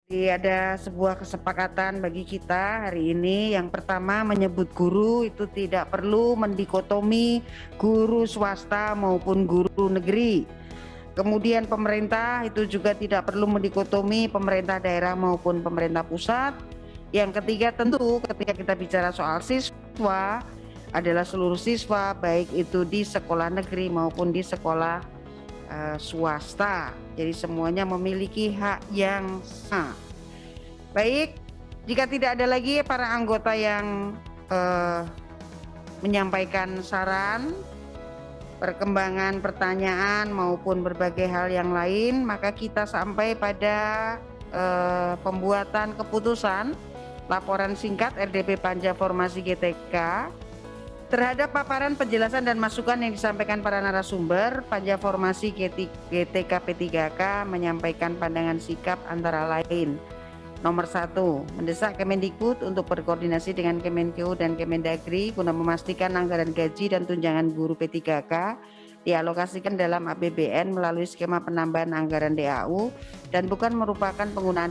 Ada sebuah kesepakatan bagi kita hari ini. Yang pertama, menyebut guru itu tidak perlu mendikotomi guru swasta maupun guru negeri. Kemudian pemerintah itu juga tidak perlu mendikotomi pemerintah daerah maupun pemerintah pusat. Yang ketiga, tentu ketika kita bicara soal siswa adalah seluruh siswa, baik itu di sekolah negeri maupun di sekolah swasta. Jadi semuanya memiliki hak yang sama. Baik, jika tidak ada lagi para anggota yang menyampaikan saran, perkembangan pertanyaan maupun berbagai hal yang lain, maka kita sampai pada pembuatan keputusan laporan singkat RDP Panja Formasi GTK. Terhadap paparan penjelasan dan masukan yang disampaikan para narasumber, Panja Formasi GTK P3K menyampaikan pandangan sikap antara lain. Nomor 1, mendesak Kemendikbud untuk berkoordinasi dengan Kemenkeu dan Kemendagri guna memastikan anggaran gaji dan tunjangan guru P3K dialokasikan dalam APBN melalui skema penambahan anggaran DAU dan bukan merupakan penggunaan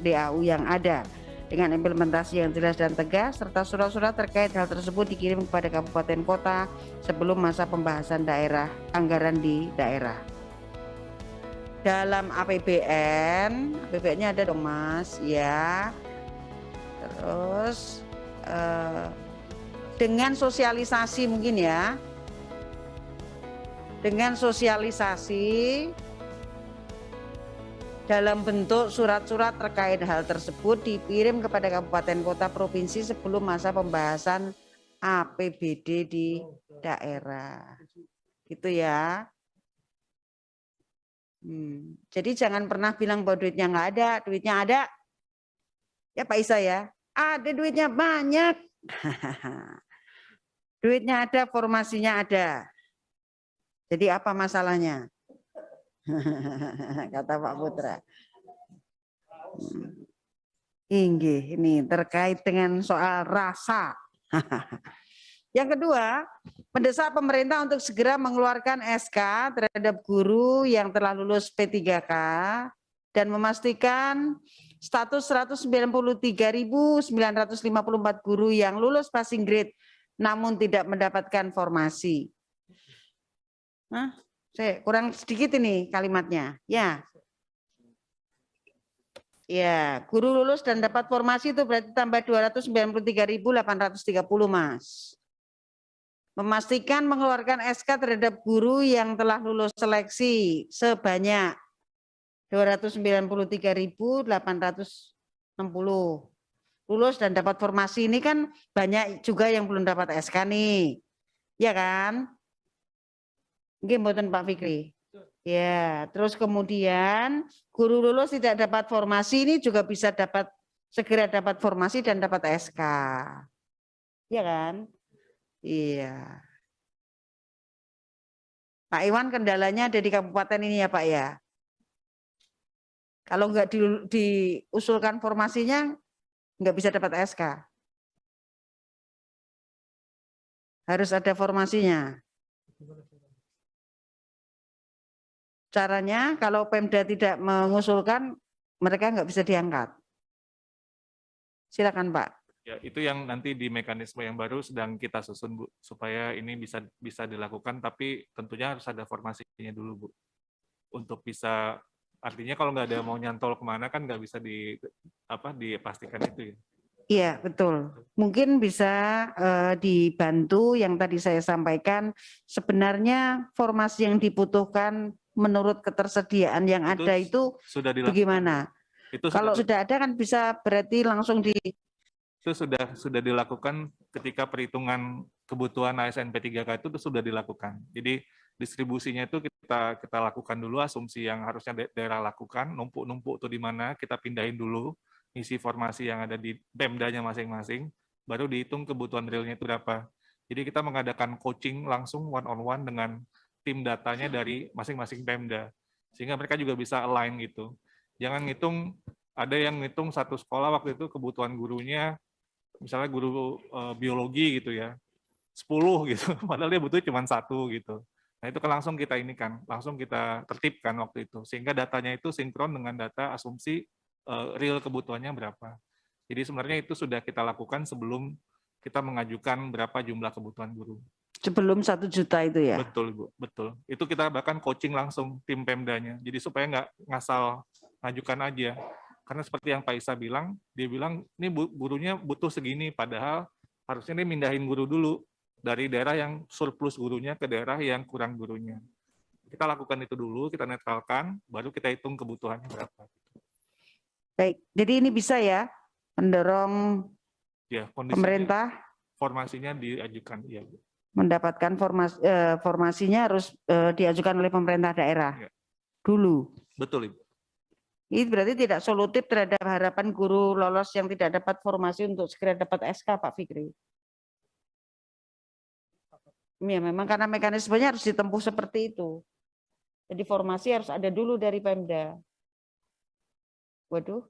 DAU yang ada, dengan implementasi yang jelas dan tegas, serta surat-surat terkait hal tersebut dikirim kepada kabupaten kota sebelum masa pembahasan anggaran di daerah. Dalam APBN-nya ada dong Mas, ya. Terus dengan sosialisasi mungkin ya, dengan sosialisasi dalam bentuk surat-surat terkait hal tersebut dikirim kepada kabupaten kota provinsi sebelum masa pembahasan APBD di daerah. Gitu ya. Jadi jangan pernah bilang bahwa duitnya nggak ada, duitnya ada. Ya Pak Isa ya, ada duitnya banyak. Duitnya ada, formasinya ada. Jadi apa masalahnya? Kata Pak Putra. Ini terkait dengan soal rasa. Yang kedua, mendesak pemerintah untuk segera mengeluarkan SK terhadap guru yang telah lulus P3K dan memastikan status 193.954 guru yang lulus passing grade namun tidak mendapatkan formasi. Saya kurang sedikit ini kalimatnya. Ya, guru lulus dan dapat formasi itu berarti tambah 293.830 Mas. Memastikan mengeluarkan SK terhadap guru yang telah lulus seleksi sebanyak 293.860. Lulus dan dapat formasi ini kan banyak juga yang belum dapat SK nih. Ya kan? Mungkin mboten Pak Fikri. Ya, terus kemudian guru lulus tidak dapat formasi ini juga bisa segera dapat formasi dan dapat SK. Iya kan? Iya. Pak Iwan, kendalanya ada di kabupaten ini ya Pak ya. Kalau nggak diusulkan formasinya, nggak bisa dapat SK. Harus ada formasinya. Caranya kalau Pemda tidak mengusulkan, mereka nggak bisa diangkat. Silakan Pak. Ya, itu yang nanti di mekanisme yang baru sedang kita susun Bu, supaya ini bisa dilakukan, tapi tentunya harus ada formasinya dulu Bu. Untuk bisa, artinya kalau nggak ada mau nyantol kemana kan nggak bisa dipastikan itu ya. Iya betul. Mungkin bisa dibantu yang tadi saya sampaikan. Sebenarnya formasi yang dibutuhkan menurut ketersediaan yang ada itu sudah bagaimana? Kalau sudah ada kan bisa berarti langsung itu sudah dilakukan ketika perhitungan kebutuhan ASN P3K itu sudah dilakukan. Jadi distribusinya itu kita lakukan dulu, asumsi yang harusnya daerah lakukan, numpuk-numpuk itu di mana, kita pindahin dulu isi formasi yang ada di Pemdanya masing-masing, baru dihitung kebutuhan realnya itu berapa. Jadi kita mengadakan coaching langsung one-on-one dengan tim datanya dari masing-masing Pemda, sehingga mereka juga bisa align gitu. Jangan ngitung, ada yang ngitung satu sekolah waktu itu kebutuhan gurunya, misalnya guru biologi gitu ya, 10 gitu, padahal dia butuh cuma 1 gitu. Nah itu kan langsung kita tertibkan waktu itu, sehingga datanya itu sinkron dengan data asumsi real kebutuhannya berapa. Jadi sebenarnya itu sudah kita lakukan sebelum kita mengajukan berapa jumlah kebutuhan guru. Sebelum 1 juta itu ya? Betul, Bu. Betul. Itu kita bahkan coaching langsung tim Pemdanya. Jadi supaya nggak ngasal ngajukan aja. Karena seperti yang Pak Isa bilang, dia bilang, ini gurunya butuh segini, padahal harusnya dia mindahin guru dulu dari daerah yang surplus gurunya ke daerah yang kurang gurunya. Kita lakukan itu dulu, kita netralkan, baru kita hitung kebutuhannya berapa. Baik, jadi ini bisa ya mendorong Ya, pemerintah formasinya diajukan. Ya, Bu. Mendapatkan formasinya harus diajukan oleh pemerintah daerah Ya. Dulu. Betul, Ibu. Ini berarti tidak solutif terhadap harapan guru lolos yang tidak dapat formasi untuk segera dapat SK, Pak Fikri. Ya, memang karena mekanismenya harus ditempuh seperti itu. Jadi formasi harus ada dulu dari Pemda. Waduh,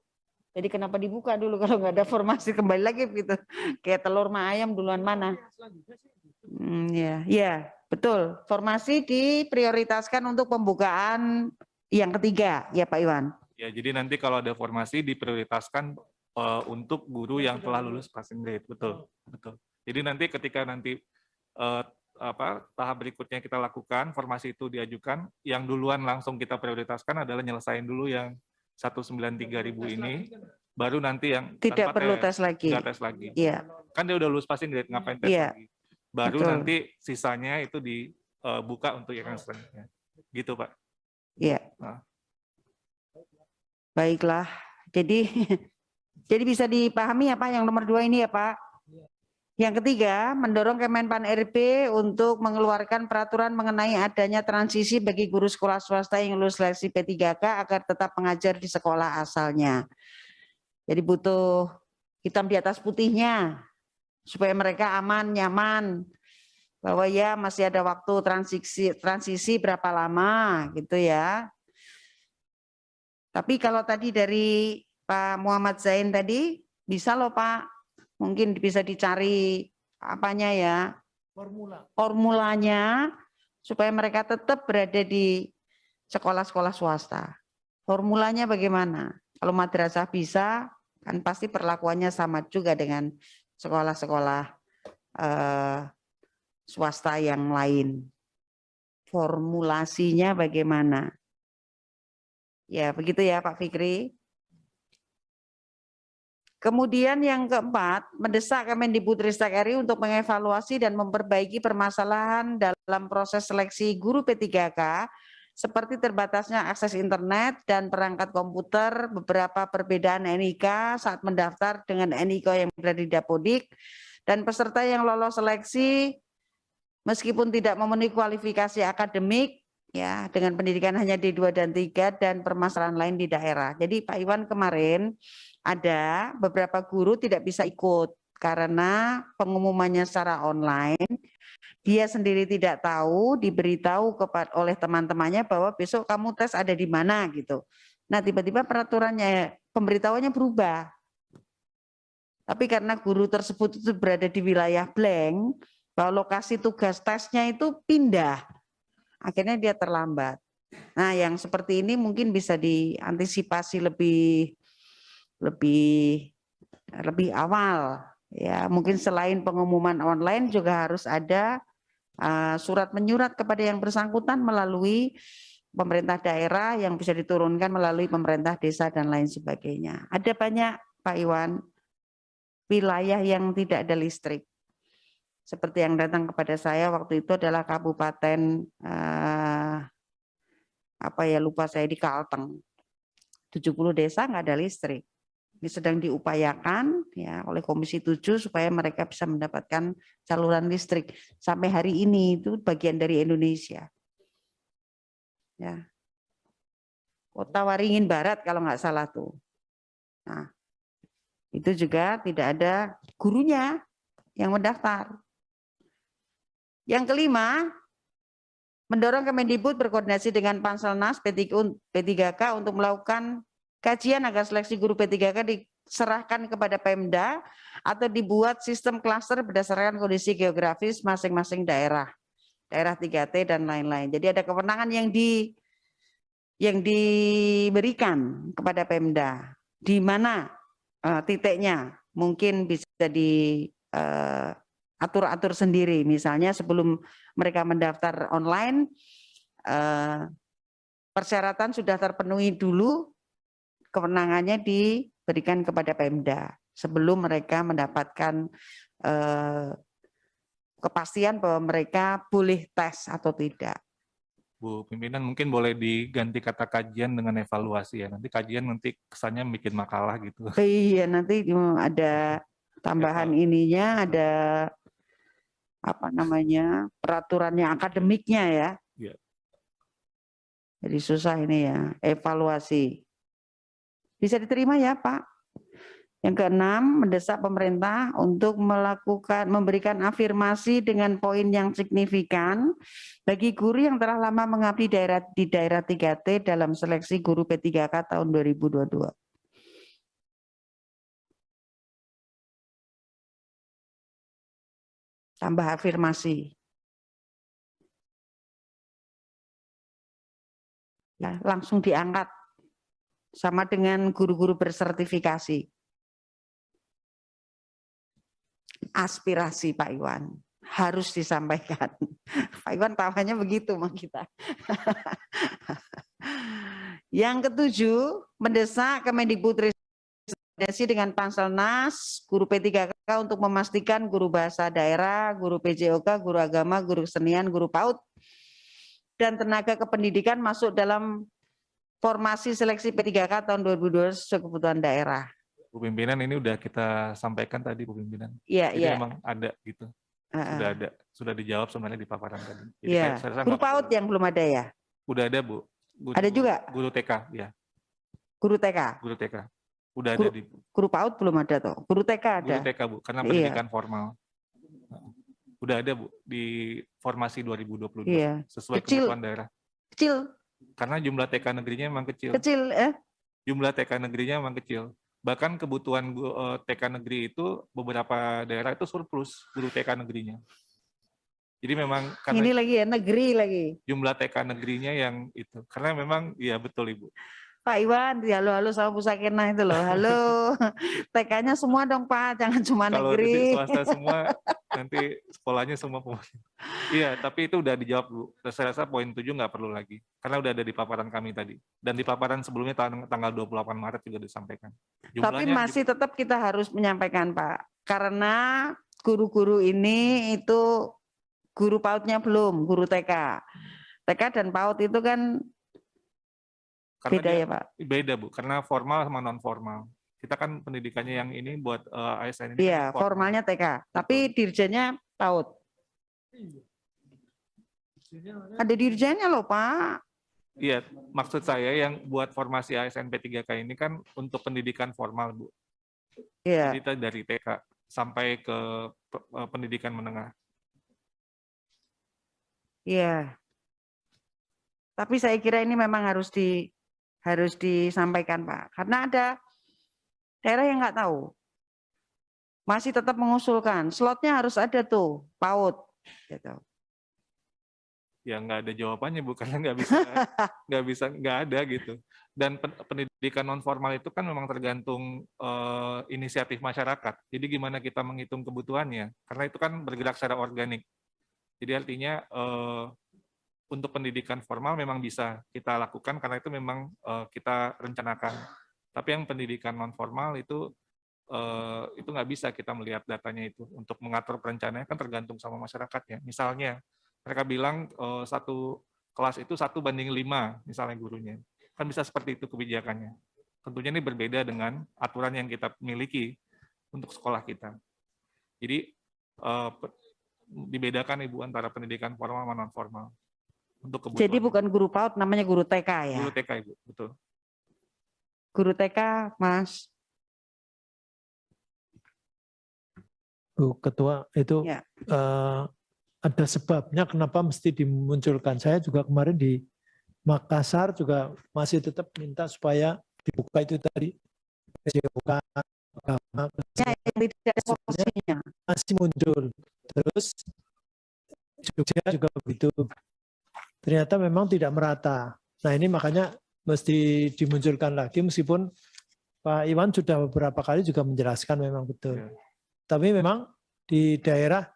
jadi kenapa dibuka dulu kalau nggak ada formasi, kembali lagi gitu. Kayak telur sama ayam duluan mana? Ya, betul. Formasi diprioritaskan untuk pembukaan yang ketiga, ya Pak Iwan. Ya, jadi nanti kalau ada formasi diprioritaskan untuk guru yang telah lulus passing grade, betul, betul. Jadi nanti ketika tahap berikutnya kita lakukan, formasi itu diajukan, yang duluan langsung kita prioritaskan adalah nyelesain dulu yang 193.000 ini, baru nanti yang tidak perlu tes lagi. Nggak tes lagi. Iya. Kan dia udah lulus passing grade, ngapain tes Iya. lagi? Baru Betul. nanti sisanya itu dibuka untuk yang selanjutnya. Gitu, Pak. Iya. Nah. Baiklah. Jadi bisa dipahami ya Pak, yang nomor 2 ini ya Pak. Yang ketiga, mendorong Kemenpan RB untuk mengeluarkan peraturan mengenai adanya transisi bagi guru sekolah swasta yang lulus seleksi P3K agar tetap mengajar di sekolah asalnya. Jadi butuh hitam di atas putihnya, supaya mereka aman, nyaman, bahwa ya masih ada waktu transisi berapa lama gitu ya. Tapi kalau tadi dari Pak Muhammad Zain tadi, bisa loh Pak, mungkin bisa dicari apanya ya, formulanya, supaya mereka tetap berada di sekolah-sekolah swasta. Formulanya bagaimana? Kalau madrasah bisa, kan pasti perlakuannya sama juga dengan sekolah-sekolah swasta yang lain. Formulasinya bagaimana? Ya, begitu ya Pak Fikri. Kemudian yang keempat, mendesak Kemendikbudristek RI untuk mengevaluasi dan memperbaiki permasalahan dalam proses seleksi guru P3K seperti terbatasnya akses internet dan perangkat komputer, beberapa perbedaan NIK saat mendaftar dengan NIK yang berada di Dapodik, dan peserta yang lolos seleksi meskipun tidak memenuhi kualifikasi akademik ya dengan pendidikan hanya D2 dan 3 dan permasalahan lain di daerah. Jadi Pak Iwan kemarin ada beberapa guru tidak bisa ikut karena pengumumannya secara online. Dia sendiri tidak tahu, diberitahu oleh teman-temannya bahwa besok kamu tes ada di mana gitu. Nah tiba-tiba peraturannya, pemberitahuannya berubah. Tapi karena guru tersebut itu berada di wilayah blank, bahwa lokasi tugas tesnya itu pindah, akhirnya dia terlambat. Nah yang seperti ini mungkin bisa diantisipasi lebih awal ya, mungkin selain pengumuman online juga harus ada surat menyurat kepada yang bersangkutan melalui pemerintah daerah yang bisa diturunkan melalui pemerintah desa dan lain sebagainya. Ada banyak Pak Iwan wilayah yang tidak ada listrik. Seperti yang datang kepada saya waktu itu adalah kabupaten lupa saya, di Kalteng. 70 desa nggak ada listrik. Ini sedang diupayakan ya oleh Komisi 7 supaya mereka bisa mendapatkan saluran listrik. Sampai hari ini itu bagian dari Indonesia. Ya. Kota Waringin Barat kalau nggak salah tuh. Nah, itu juga tidak ada gurunya yang mendaftar. Yang kelima, mendorong Kemendikbud berkoordinasi dengan Panselnas P3K untuk melakukan kajian agar seleksi guru P3K diserahkan kepada Pemda atau dibuat sistem klaster berdasarkan kondisi geografis masing-masing daerah 3T dan lain-lain. Jadi ada kewenangan yang diberikan kepada Pemda. di mana titiknya, mungkin bisa diatur-atur sendiri. Misalnya sebelum mereka mendaftar online, persyaratan sudah terpenuhi dulu, kewenangannya diberikan kepada Pemda sebelum mereka mendapatkan kepastian bahwa mereka boleh tes atau tidak. Bu Pimpinan, mungkin boleh diganti kata kajian dengan evaluasi ya. Nanti kajian nanti kesannya bikin makalah gitu. Iya, nanti ada tambahan ininya, ada apa namanya, peraturannya akademiknya ya. Ya. Jadi susah ini ya, evaluasi. Bisa diterima ya Pak? Yang keenam, mendesak pemerintah untuk memberikan afirmasi dengan poin yang signifikan bagi guru yang telah lama mengabdi di daerah 3T dalam seleksi guru P3K tahun 2022. Tambah afirmasi. Ya, langsung diangkat sama dengan guru-guru bersertifikasi. Aspirasi Pak Iwan harus disampaikan. Pak Iwan tawanya begitu sama kita. Yang ketujuh, mendesak Kemendikbud dengan Panselnas, guru P3K untuk memastikan guru bahasa daerah, guru PJOK, guru agama, guru kesenian, guru PAUD, dan tenaga kependidikan masuk dalam formasi seleksi P3K tahun 2022 sesuai kebutuhan daerah. Bu Pimpinan, ini udah kita sampaikan tadi Bu Pimpinan. Iya, jadi iya. emang ada gitu. Sudah ada, sudah dijawab sebenarnya di paparan tadi. Jadi iya. Guru PAUD yang belum ada ya? Udah ada Bu. Ada juga? Guru TK ya. Guru TK? Guru TK. Udah ada di. Guru PAUD belum ada toh. Guru TK ada. Guru TK Bu, karena pendidikan formal. Udah ada Bu di formasi 2022 sesuai kebutuhan daerah. Kecil. Karena jumlah TK negerinya memang kecil. Kecil Jumlah TK negerinya memang kecil. Bahkan kebutuhan TK negeri itu beberapa daerah itu surplus guru TK negerinya. Jadi memang karena ini lagi ya negeri lagi. Jumlah TK negerinya yang itu. Karena memang ya betul Ibu. Pak Iwan, halo sama Bu Sakina itu loh. Halo. TK-nya semua dong Pak, jangan cuma negeri. Kalau swasta semua nanti sekolahnya semua pemerintah. Iya, tapi itu udah dijawab Bu. Saya rasa poin 7 nggak perlu lagi. Karena udah ada di paparan kami tadi. Dan di paparan sebelumnya tanggal 28 Maret juga disampaikan. Tapi masih tetap kita harus menyampaikan Pak. Karena guru-guru ini itu guru PAUD-nya belum, guru TK. TK dan PAUD itu kan karena beda ya Pak? Beda Bu, karena formal sama non formal. Kita kan pendidikannya yang ini buat ASN ini. Iya, kan formalnya TK, tapi dirjennya PAUD. Ada dirjennya loh Pak. Iya, maksud saya yang buat formasi ASN P3K ini kan untuk pendidikan formal Bu. Iya. Jadi dari TK sampai ke pendidikan menengah. Iya. Tapi saya kira ini memang harus disampaikan Pak, karena ada daerah yang nggak tahu, masih tetap mengusulkan slotnya harus ada tuh PAUD, gitu. Ya nggak ada jawabannya Bu, karena nggak ada gitu. Dan pendidikan non formal itu kan memang tergantung inisiatif masyarakat. Jadi gimana kita menghitung kebutuhannya, karena itu kan bergerak secara organik. Jadi artinya untuk pendidikan formal memang bisa kita lakukan karena itu memang kita rencanakan. Tapi yang pendidikan non formal itu nggak bisa kita melihat datanya itu. Untuk mengatur perencanaan kan tergantung sama masyarakatnya. Misalnya mereka bilang satu kelas itu 1:5 misalnya gurunya. Kan bisa seperti itu kebijakannya. Tentunya ini berbeda dengan aturan yang kita miliki untuk sekolah kita. Jadi dibedakan Ibu antara pendidikan formal dan non formal. Untuk kebutuhan. Jadi bukan guru PAUD, namanya guru TK ya? Guru TK Ibu, betul. Guru TK, Mas. Bu Ketua, itu ya. Ada sebabnya kenapa mesti dimunculkan. Saya juga kemarin di Makassar juga masih tetap minta supaya dibuka itu tadi. Dibuka agama, masih muncul. Terus Jogja juga begitu. Ternyata memang tidak merata. Nah ini makanya mesti dimunculkan lagi meskipun Pak Iwan sudah beberapa kali juga menjelaskan memang betul. Ya. Tapi memang di daerah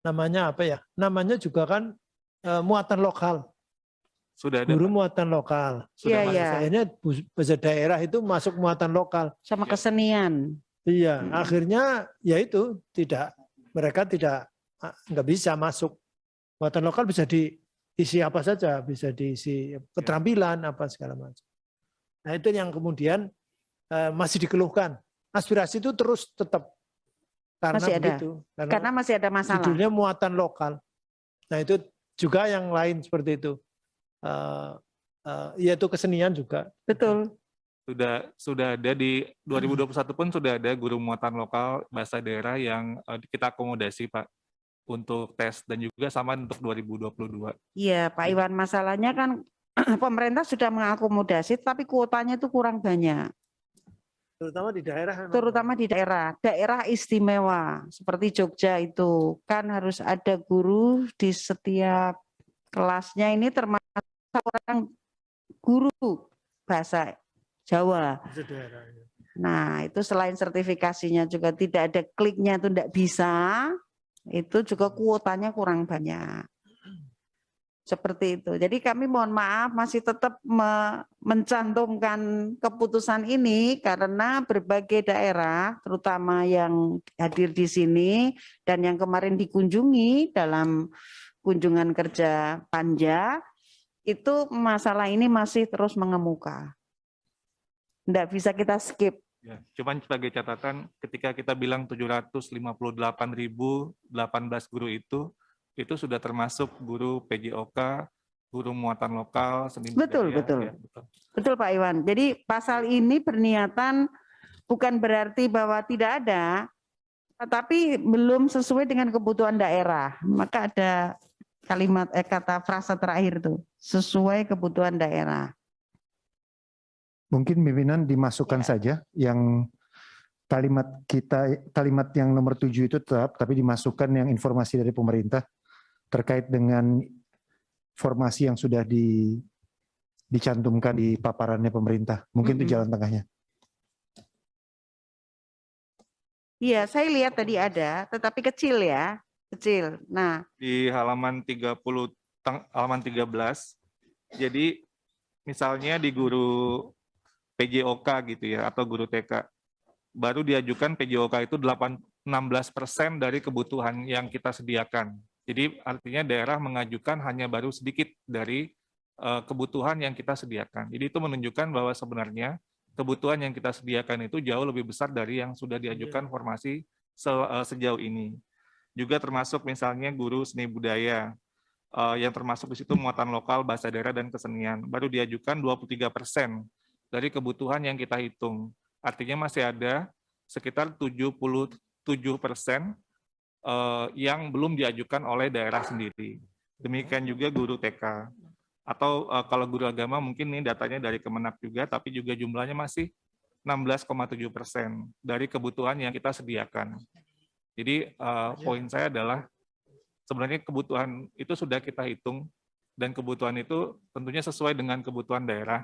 namanya apa ya? Namanya juga kan muatan lokal. Sudah ada. Guru muatan lokal. Iya, iya. Akhirnya bahasa daerah itu masuk muatan lokal. Sama kesenian. Iya, akhirnya ya itu mereka nggak bisa masuk. Muatan lokal bisa diisi apa saja, bisa diisi keterampilan apa segala macam. Nah itu yang kemudian masih dikeluhkan. Aspirasi itu terus tetap karena Masih ada. begitu. Karena masih ada masalah. Judulnya muatan lokal. Nah itu juga yang lain seperti itu. Yaitu kesenian juga. Betul. Sudah ada di 2021 pun sudah ada guru muatan lokal bahasa daerah yang kita akomodasi, Pak, untuk tes dan juga sama untuk 2022. Iya, Pak Iwan, masalahnya kan pemerintah sudah mengakomodasi tapi kuotanya itu kurang banyak. Terutama di daerah. Terutama di daerah istimewa seperti Jogja itu kan harus ada guru di setiap kelasnya, ini termasuk seorang guru bahasa Jawa. Nah itu selain sertifikasinya juga tidak ada kliknya, itu tidak bisa, itu juga kuotanya kurang banyak. Seperti itu. Jadi kami mohon maaf masih tetap mencantumkan keputusan ini karena berbagai daerah, terutama yang hadir di sini dan yang kemarin dikunjungi dalam kunjungan kerja Panja, itu masalah ini masih terus mengemuka. Tidak bisa kita skip. Ya, cuman sebagai catatan, ketika kita bilang 758.018 guru itu sudah termasuk guru PJOK, guru muatan lokal, seni budaya. Betul, betul. Ya, betul. Betul Pak Iwan. Jadi pasal ini berniatan bukan berarti bahwa tidak ada, tetapi belum sesuai dengan kebutuhan daerah. Maka ada kalimat kata frasa terakhir itu, sesuai kebutuhan daerah. Mungkin pimpinan dimasukkan saja yang kalimat yang nomor 7 itu tetap, tapi dimasukkan yang informasi dari pemerintah terkait dengan formasi yang sudah dicantumkan di paparannya pemerintah. Mungkin itu jalan tengahnya. Iya, saya lihat tadi ada, tetapi kecil ya, kecil. Nah, di halaman 13, jadi misalnya di guru PJOK gitu ya, atau guru TK, baru diajukan PJOK itu 16% dari kebutuhan yang kita sediakan. Jadi artinya daerah mengajukan hanya baru sedikit dari kebutuhan yang kita sediakan. Jadi itu menunjukkan bahwa sebenarnya kebutuhan yang kita sediakan itu jauh lebih besar dari yang sudah diajukan formasi sejauh ini. Juga termasuk misalnya guru seni budaya, yang termasuk di situ muatan lokal, bahasa daerah, dan kesenian. Baru diajukan 23% dari kebutuhan yang kita hitung. Artinya masih ada sekitar 77% yang belum diajukan oleh daerah sendiri. Demikian juga guru TK. Atau kalau guru agama mungkin ini datanya dari Kemenak juga, tapi juga jumlahnya masih 16,7% dari kebutuhan yang kita sediakan. Jadi poin saya adalah sebenarnya kebutuhan itu sudah kita hitung, dan kebutuhan itu tentunya sesuai dengan kebutuhan daerah,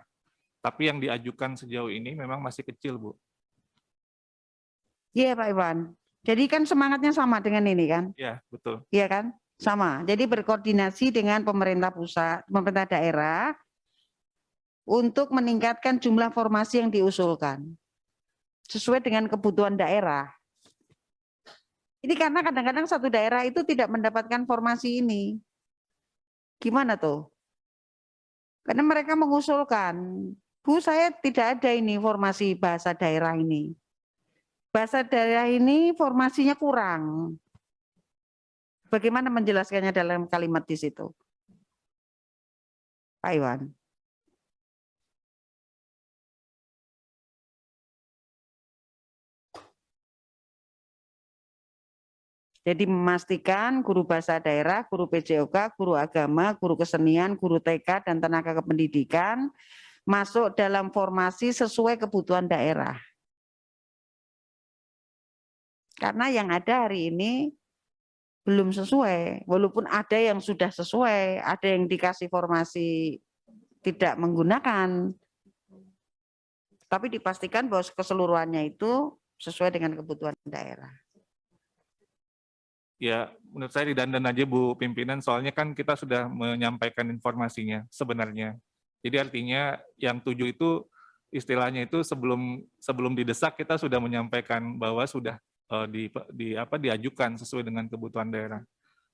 tapi yang diajukan sejauh ini memang masih kecil, Bu. iya Pak Iwan. Jadi kan semangatnya sama dengan ini kan? Iya, betul. Iya kan? Sama. Jadi berkoordinasi dengan pemerintah pusat, pemerintah daerah untuk meningkatkan jumlah formasi yang diusulkan sesuai dengan kebutuhan daerah. Ini karena kadang-kadang satu daerah itu tidak mendapatkan formasi ini. Gimana tuh? Karena mereka mengusulkan, Bu, saya tidak ada ini formasi bahasa daerah ini. Bahasa daerah ini formasinya kurang. Bagaimana menjelaskannya dalam kalimat di situ? Pak Iwan. Jadi memastikan guru bahasa daerah, guru PJOK, guru agama, guru kesenian, guru TK, dan tenaga kependidikan masuk dalam formasi sesuai kebutuhan daerah. Karena yang ada hari ini belum sesuai, walaupun ada yang sudah sesuai, ada yang dikasih formasi tidak menggunakan. tapi dipastikan bahwa keseluruhannya itu sesuai dengan kebutuhan daerah. Ya, menurut saya didandan aja Bu Pimpinan, soalnya kan kita sudah menyampaikan informasinya sebenarnya. Jadi artinya yang 7 itu istilahnya itu sebelum didesak kita sudah menyampaikan bahwa sudah diajukan sesuai dengan kebutuhan daerah.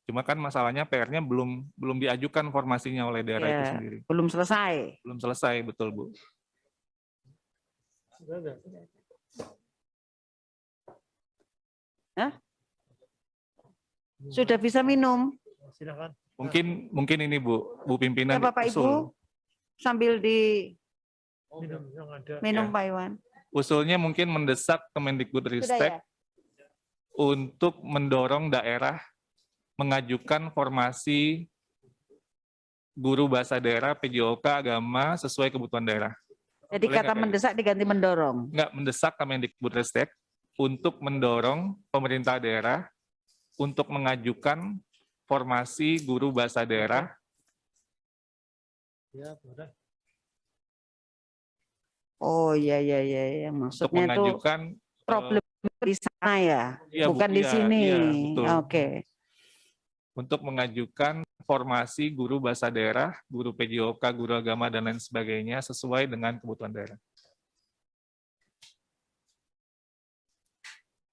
Cuma kan masalahnya PR-nya belum diajukan formasinya oleh daerah itu sendiri. Belum selesai. Belum selesai, betul Bu. Hah? Sudah bisa minum. Silakan. Mungkin ini Bu Pimpinan. Ya Bapak Ibu, sambil di minum Ya. Pak Iwan. Usulnya mungkin mendesak Kemendikbudristek untuk mendorong daerah mengajukan formasi guru bahasa daerah PJOK agama sesuai kebutuhan daerah. Jadi Boleh kata nggak, mendesak diganti mendorong. Enggak, mendesak Kemendikbudristek untuk mendorong pemerintah daerah untuk mengajukan formasi guru bahasa daerah. Ya, boleh. Oh iya, maksudnya itu mengajukan problem di sana ya, iya, bukan Bu, di iya, sini. iya, betul. Oke. Untuk mengajukan formasi guru bahasa daerah, guru PJOK, guru agama, dan lain sebagainya sesuai dengan kebutuhan daerah.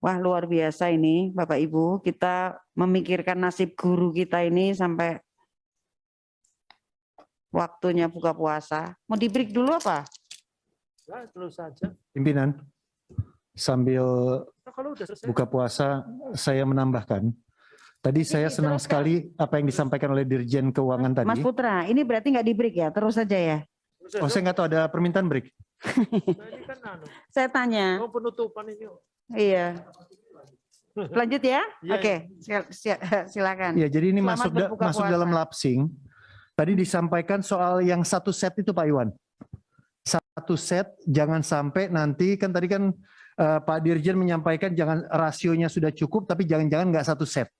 Wah, luar biasa ini Bapak Ibu, kita memikirkan nasib guru kita ini sampai waktunya buka puasa. Mau di-break dulu apa? Ya, terus saja. Pimpinan, sambil Nah, kalau udah selesai. buka puasa, saya menambahkan. Tadi saya senang sekali apa yang disampaikan oleh Dirjen Keuangan tadi. Mas Putra, ini berarti nggak di-break ya? Terus saja ya? Oh, saya nggak tahu ada permintaan break. Nah, ini kan Saya tanya. penutupan ini. Iya. Lanjut ya? Iya, Oke, silakan. Ya, jadi ini Selamat berbuka masuk puasa. dalam lapsing. Tadi disampaikan soal yang satu set itu Pak Iwan. Satu set, jangan sampai nanti kan tadi kan Pak Dirjen menyampaikan jangan rasionya sudah cukup, tapi jangan-jangan nggak satu set.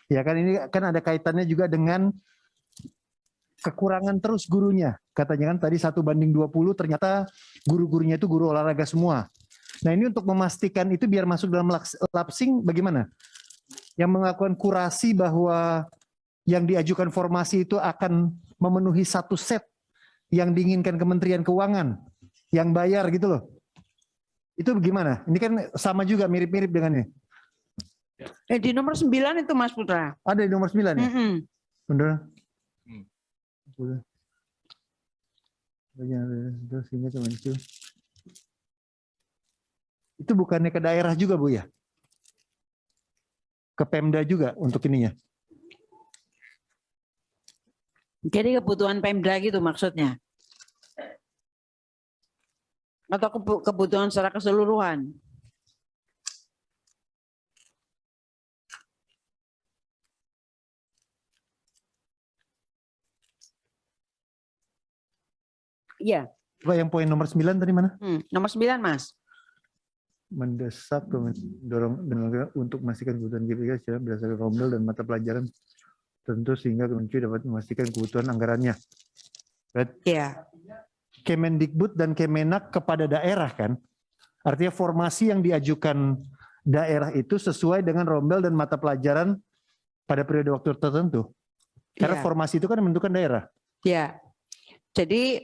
Ya kan ini kan ada kaitannya juga dengan kekurangan terus gurunya. Katanya kan tadi 1:20, ternyata guru-gurunya itu guru olahraga semua. Nah ini untuk memastikan itu biar masuk dalam lapsing bagaimana? Yang melakukan kurasi bahwa yang diajukan formasi itu akan memenuhi satu set yang diinginkan Kementerian Keuangan, yang bayar gitu loh. Itu bagaimana? Ini kan sama juga mirip-mirip dengannya. Di nomor 9 itu Mas Putra. Ada di nomor 9 ya? Bener. Itu bukannya ke daerah juga Bu ya? Ke Pemda juga untuk ininya? Jadi kebutuhan Pemda gitu maksudnya? Atau kebutuhan secara keseluruhan? Iya. Pak, yang poin nomor 9 tadi mana? Nomor 9 Mas. Mendesak dorong untuk memastikan kebutuhan GPK secara berdasarkan rombel dan mata pelajaran tentu sehingga Kementerian dapat memastikan kebutuhan anggarannya. Iya. Kemendikbud dan Kemenak kepada daerah kan? Artinya formasi yang diajukan daerah itu sesuai dengan rombel dan mata pelajaran pada periode waktu tertentu. Karena formasi itu kan menentukan daerah. Ya. Jadi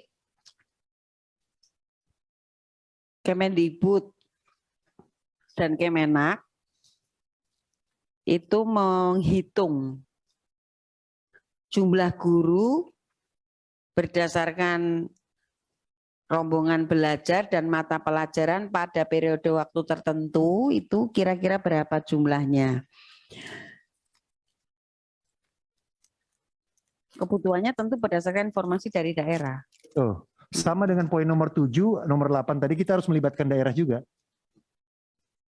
Kemendikbud dan Kemenak itu menghitung jumlah guru berdasarkan rombongan belajar dan mata pelajaran pada periode waktu tertentu itu kira-kira berapa jumlahnya. Kebutuhannya tentu berdasarkan informasi dari daerah. Oh, sama dengan poin nomor 7, nomor 8 tadi kita harus melibatkan daerah juga.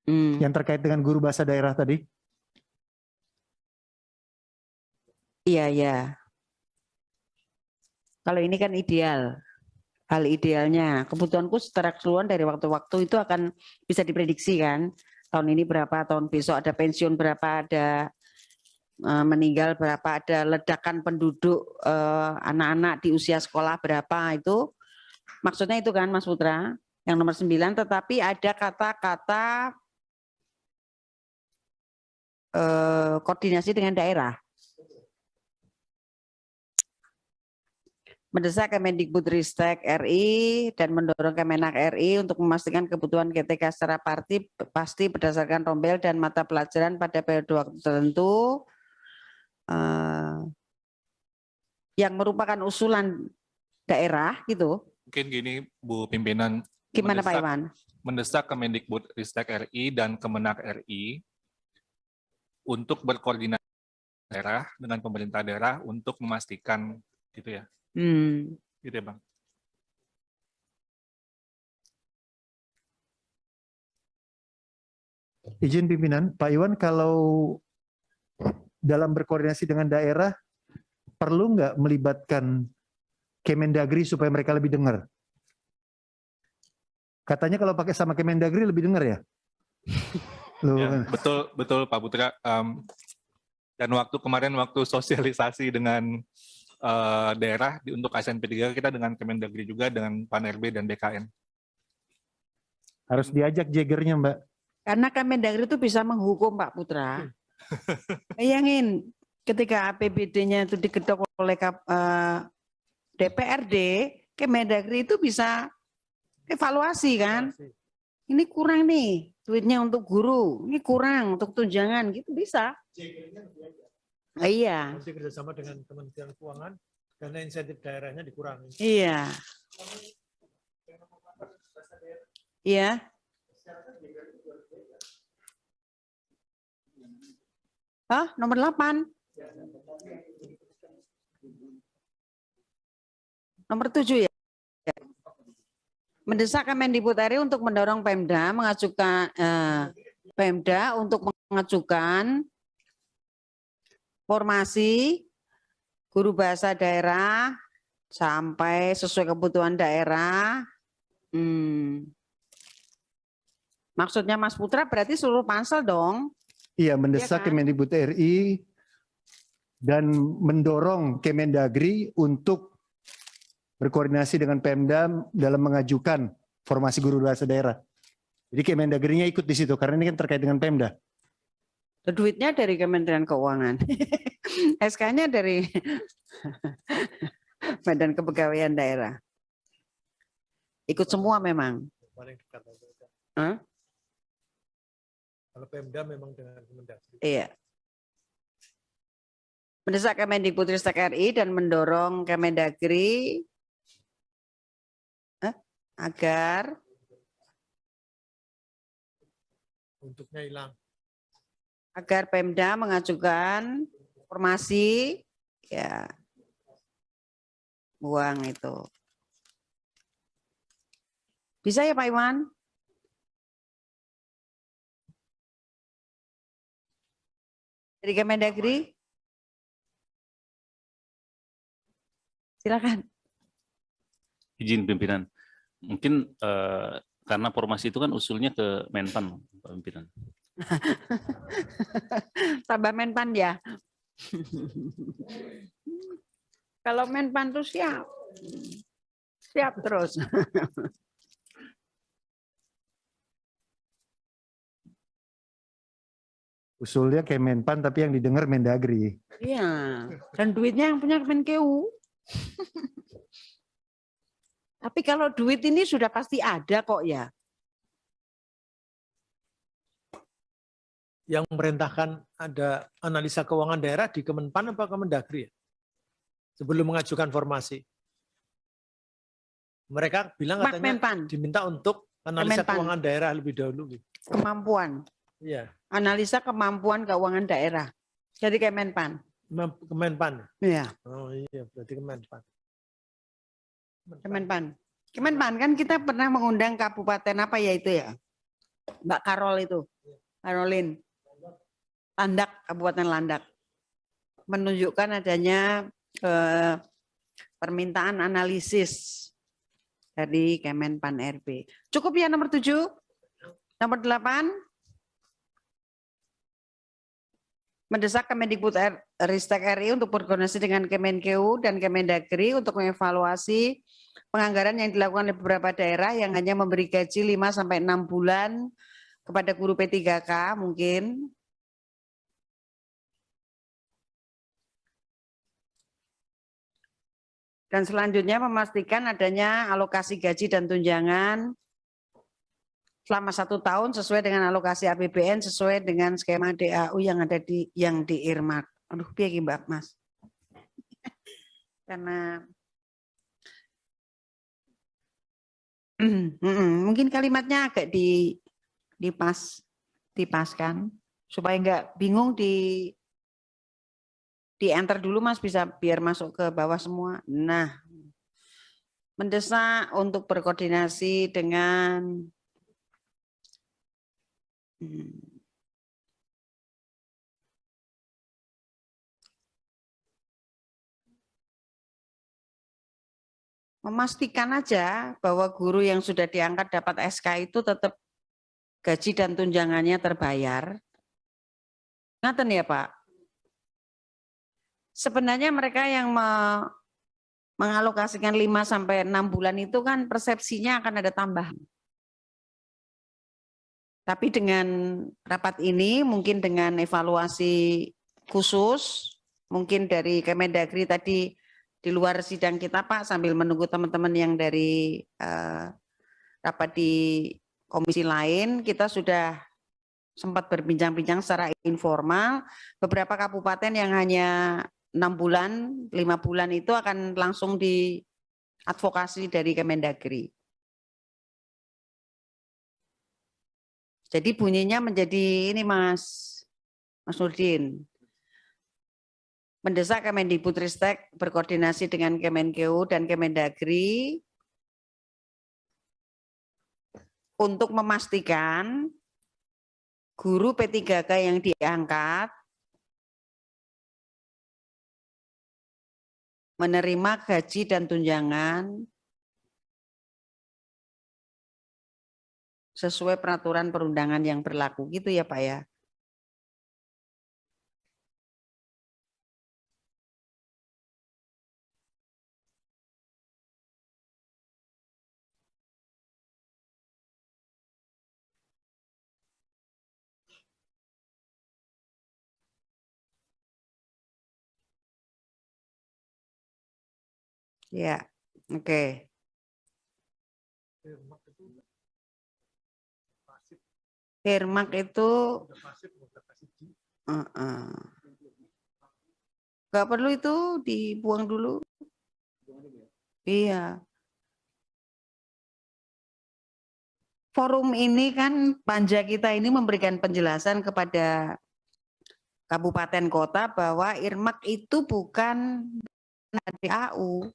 Yang terkait dengan guru bahasa daerah tadi. Iya, ya. Kalau ini kan ideal. Hal idealnya, kebutuhanku secara keseluruhan dari waktu-waktu itu akan bisa diprediksi kan. Tahun ini berapa, tahun besok ada pensiun berapa, ada meninggal berapa, ada ledakan penduduk anak-anak di usia sekolah berapa, itu maksudnya itu kan Mas Putra. Yang nomor 9, tetapi ada kata-kata koordinasi dengan daerah. Mendesak Kemendikbudristek RI dan mendorong Kemenak RI untuk memastikan kebutuhan GTK secara pasti berdasarkan rombel dan mata pelajaran pada periode waktu tertentu yang merupakan usulan daerah gitu. Mungkin gini Bu Pimpinan. Gimana Pak Iwan? Mendesak Kemendikbudristek RI dan Kemenak RI untuk berkoordinasi daerah dengan pemerintah daerah untuk memastikan gitu ya. Gitu ya Bang. Izin pimpinan, Pak Iwan, kalau dalam berkoordinasi dengan daerah perlu nggak melibatkan Kemendagri supaya mereka lebih dengar? Katanya kalau pakai sama Kemendagri lebih dengar ya? Loh. Ya, betul Pak Putra. Dan kemarin waktu sosialisasi dengan daerah untuk ASN P3 kita dengan Kemendagri juga dengan Pan-RB dan BKN. Harus diajak jagernya Mbak. Karena Kemendagri itu bisa menghukum Pak Putra. Bayangin ketika APBD-nya itu diketok oleh DPRD, Kemendagri itu bisa evaluasi kan. Ini kurang nih duitnya untuk guru, ini kurang untuk tunjangan gitu bisa. Iya. Nanti kerjasama dengan Kementerian Keuangan karena insentif daerahnya dikurangi. Iya. Iya. Nomor 8. Nomor 7 ya. Mendesak Kemendikbud RI untuk mendorong Pemda untuk mengajukan formasi guru bahasa daerah sampai sesuai kebutuhan daerah. Maksudnya Mas Putra berarti seluruh pansel dong? Iya, mendesak ya kan? Kemendikbud RI dan mendorong Kemendagri untuk berkoordinasi dengan Pemda dalam mengajukan formasi guru bahasa daerah. Jadi Kemendagri-nya ikut di situ karena ini kan terkait dengan Pemda. Duitnya dari Kementerian Keuangan. SK-nya dari Badan Kepegawaian Daerah. Ikut semua memang. Kalau Pemda memang dengan Kemendagri. Iya. Mendesak Kemendikbudristek RI dan mendorong Kemendagri agar untuknya hilang. Agar Pemda mengajukan formasi ya uang itu. Bisa ya Pak Iwan? Dari Kemendagri? Silakan. Izin pimpinan. Mungkin karena formasi itu kan usulnya ke Menpan, Pak Pimpinan. Tambah Menpan ya. Kalau Menpan tuh siap. Siap terus. Usulnya Kemenpan tapi yang didengar Mendagri. Iya. Dan duitnya yang punya Kemenkeu. Tapi kalau duit ini sudah pasti ada kok ya. Yang memerintahkan ada analisa keuangan daerah di Kemenpan apa Kemendagri ya? Sebelum mengajukan formasi. Mereka bilang katanya diminta untuk analisa keuangan daerah lebih dahulu. Kemampuan. Iya. Analisa kemampuan keuangan daerah. Jadi Kemenpan. Kemenpan. Iya. Oh iya, berarti Kemenpan. Kemenpan kan kita pernah mengundang kabupaten apa ya itu ya? Mbak Karol itu. Karolin. Landak, Kabupaten Landak. Menunjukkan adanya permintaan analisis dari Kemenpan RB. Cukup ya nomor 7? Nomor 8? Mendesak Kemendikbudristek RI untuk berkoordinasi dengan Kemenkeu dan Kemendagri untuk mengevaluasi penganggaran yang dilakukan oleh beberapa daerah yang hanya memberi gaji 5-6 bulan kepada guru P3K mungkin. Dan selanjutnya memastikan adanya alokasi gaji dan tunjangan selama 1 tahun sesuai dengan alokasi APBN sesuai dengan skema DAU yang ada di earmark. Aduh, piye iki Mbak Mas? Karena mungkin kalimatnya agak dipaskan supaya enggak bingung di enter dulu Mas, bisa biar masuk ke bawah semua. Nah, mendesak untuk berkoordinasi dengan memastikan aja bahwa guru yang sudah diangkat dapat SK itu tetap gaji dan tunjangannya terbayar. Ngaten ya Pak? Sebenarnya mereka yang mengalokasikan 5-6 bulan itu kan persepsinya akan ada tambahan. Tapi dengan rapat ini mungkin dengan evaluasi khusus, mungkin dari Kemendagri tadi di luar sidang kita Pak, sambil menunggu teman-teman yang dari rapat di komisi lain, kita sudah sempat berbincang-bincang secara informal. Beberapa kabupaten yang hanya 6 bulan, 5 bulan itu akan langsung diadvokasi dari Kemendagri. Jadi bunyinya menjadi ini Mas Nurdin. Mendesak Kemendikbudristek berkoordinasi dengan Kemenkeu dan Kemendagri untuk memastikan guru P3K yang diangkat menerima gaji dan tunjangan sesuai peraturan perundangan yang berlaku, gitu ya Pak ya. Ya, oke. Earmark itu nggak perlu itu dibuang dulu. Iya. Forum ini kan panja kita ini memberikan penjelasan kepada kabupaten kota bahwa earmark itu bukan DAU.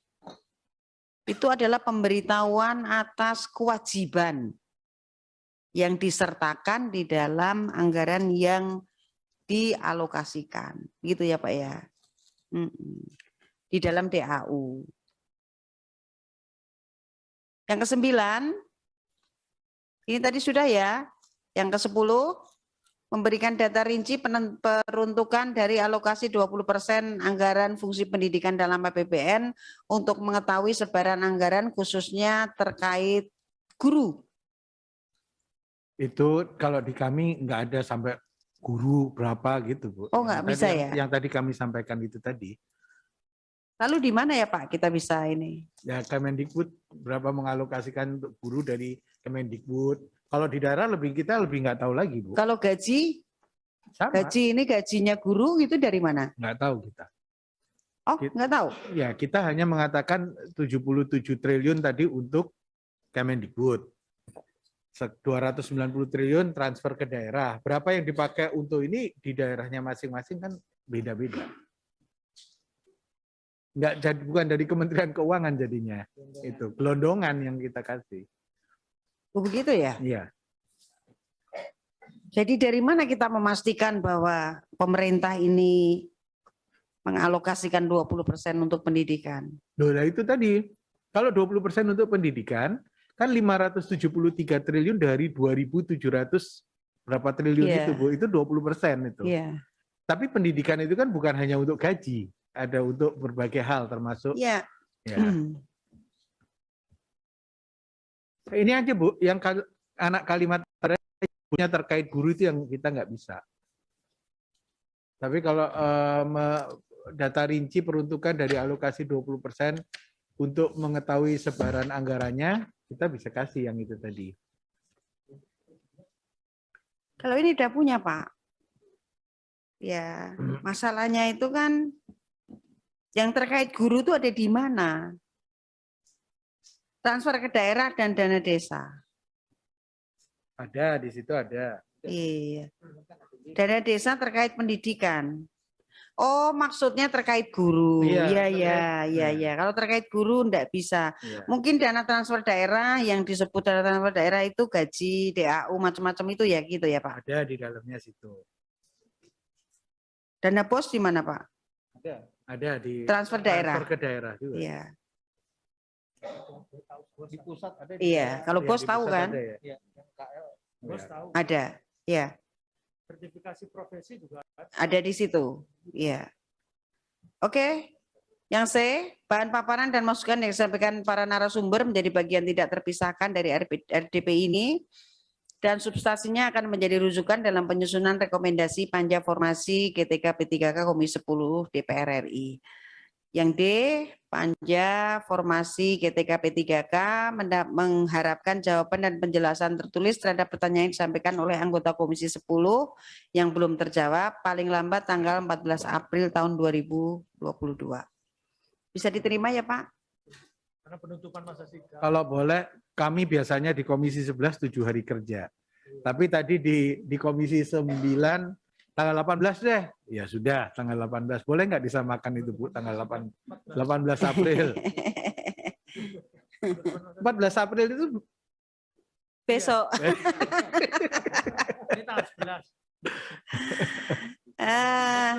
Itu adalah pemberitahuan atas kewajiban yang disertakan di dalam anggaran yang dialokasikan, gitu ya Pak ya, di dalam DAU. Yang ke-9, ini tadi sudah ya. Yang ke-10, memberikan data rinci peruntukan dari alokasi 20% anggaran fungsi pendidikan dalam APBN untuk mengetahui sebaran anggaran khususnya terkait guru. Itu kalau di kami nggak ada sampai guru berapa gitu Bu. Oh nggak bisa ya? Yang tadi kami sampaikan itu tadi. Lalu di mana ya Pak kita bisa ini? Ya Kemendikbud berapa mengalokasikan untuk guru dari Kemendikbud. Kalau di daerah kita lebih nggak tahu lagi Bu. Kalau gaji? Sama. Gaji ini gajinya guru itu dari mana? Nggak tahu kita. Oh nggak tahu? Ya kita hanya mengatakan 77 triliun tadi untuk Kemendikbud. 290 triliun transfer ke daerah. Berapa yang dipakai untuk ini di daerahnya masing-masing kan beda-beda. Nggak jadi, bukan dari Kementerian Keuangan jadinya. Itu gelondongan yang kita kasih. Begitu ya? Iya. Jadi dari mana kita memastikan bahwa pemerintah ini mengalokasikan 20% untuk pendidikan? Nah itu tadi, kalau 20% untuk pendidikan, kan 573 triliun dari 2.700 berapa triliun itu Bu, itu 20% itu. Tapi pendidikan itu kan bukan hanya untuk gaji, ada untuk berbagai hal termasuk. Ini aja Bu, yang anak kalimat terkait guru itu yang kita nggak bisa. Tapi kalau data rinci peruntukan dari alokasi 20% untuk mengetahui sebaran anggarannya, kita bisa kasih yang itu tadi. Kalau ini udah punya Pak. Ya, masalahnya itu kan yang terkait guru itu ada di mana? Transfer ke daerah dan dana desa. Ada, di situ ada. Iya. Dana desa terkait pendidikan. Oh, maksudnya terkait guru. Iya, iya. Kalau terkait guru enggak bisa. Ya. Mungkin dana transfer daerah yang disebut dana transfer daerah itu gaji, DAU, macam-macam itu ya gitu ya Pak? Ada di dalamnya situ. Dana pos di mana Pak? Ada di transfer daerah. Transfer ke daerah juga. Iya. Di pusat ada. Iya, kalau bos tahu kan? Ada, ya? Iya, yang KL Bos tahu. Ada, ya. Sertifikasi profesi juga Ada di situ, iya. Oke, yang C, bahan paparan dan masukan yang disampaikan para narasumber menjadi bagian tidak terpisahkan dari RDP ini dan substansinya akan menjadi rujukan dalam penyusunan rekomendasi panja formasi GTK P3K Komisi 10 DPR RI. Yang D, panja formasi GTK P3K mengharapkan jawaban dan penjelasan tertulis terhadap pertanyaan yang disampaikan oleh anggota Komisi 10 yang belum terjawab paling lambat tanggal 14 April tahun 2022. Bisa diterima ya Pak? karena penutupan masa sidang. Kalau boleh, kami biasanya di Komisi 11 7 hari kerja. Tapi tadi di Komisi 9 tanggal 18 deh. Ya sudah, tanggal 18. Boleh nggak disamakan itu Bu, tanggal 18 April. 14 April itu Besok. Ini tanggal 11.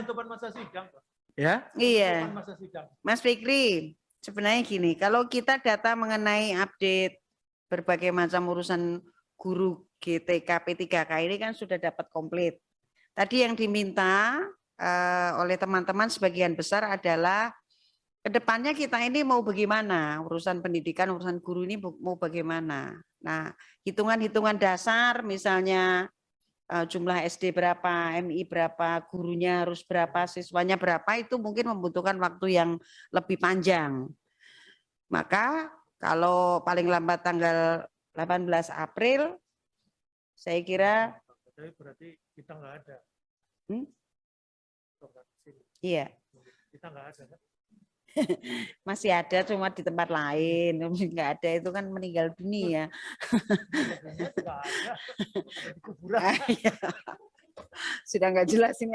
Penutupan masa sidang, Pak. ya. Iya. Penutupan masa sidang. Mas Fikri, sebenarnya gini, kalau kita data mengenai update berbagai macam urusan guru GTK P3K ini kan sudah dapat komplit. Tadi yang diminta oleh teman-teman sebagian besar adalah kedepannya kita ini mau bagaimana, urusan pendidikan, urusan guru ini mau bagaimana. Nah, hitungan-hitungan dasar misalnya jumlah SD berapa, MI berapa, gurunya harus berapa, siswanya berapa, itu mungkin membutuhkan waktu yang lebih panjang. Maka kalau paling lambat tanggal 18 April, saya kira berarti kita nggak ada. Iya. Kita nggak ada kan? Masih ada cuma di tempat lain, nggak ada itu kan meninggal dunia. Nggak ada. Di kuburan. Sudah nggak jelas ini.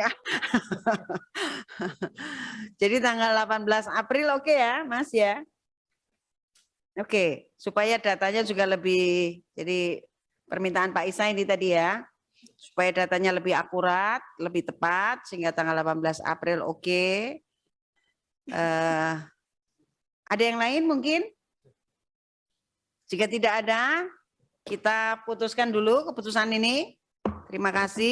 Jadi tanggal 18 April oke ya Mas ya. Oke, supaya datanya juga lebih, jadi permintaan Pak Isa ini tadi ya, supaya datanya lebih akurat, lebih tepat, sehingga tanggal 18 April oke. Ada yang lain mungkin? Jika tidak ada, kita putuskan dulu keputusan ini. Terima kasih.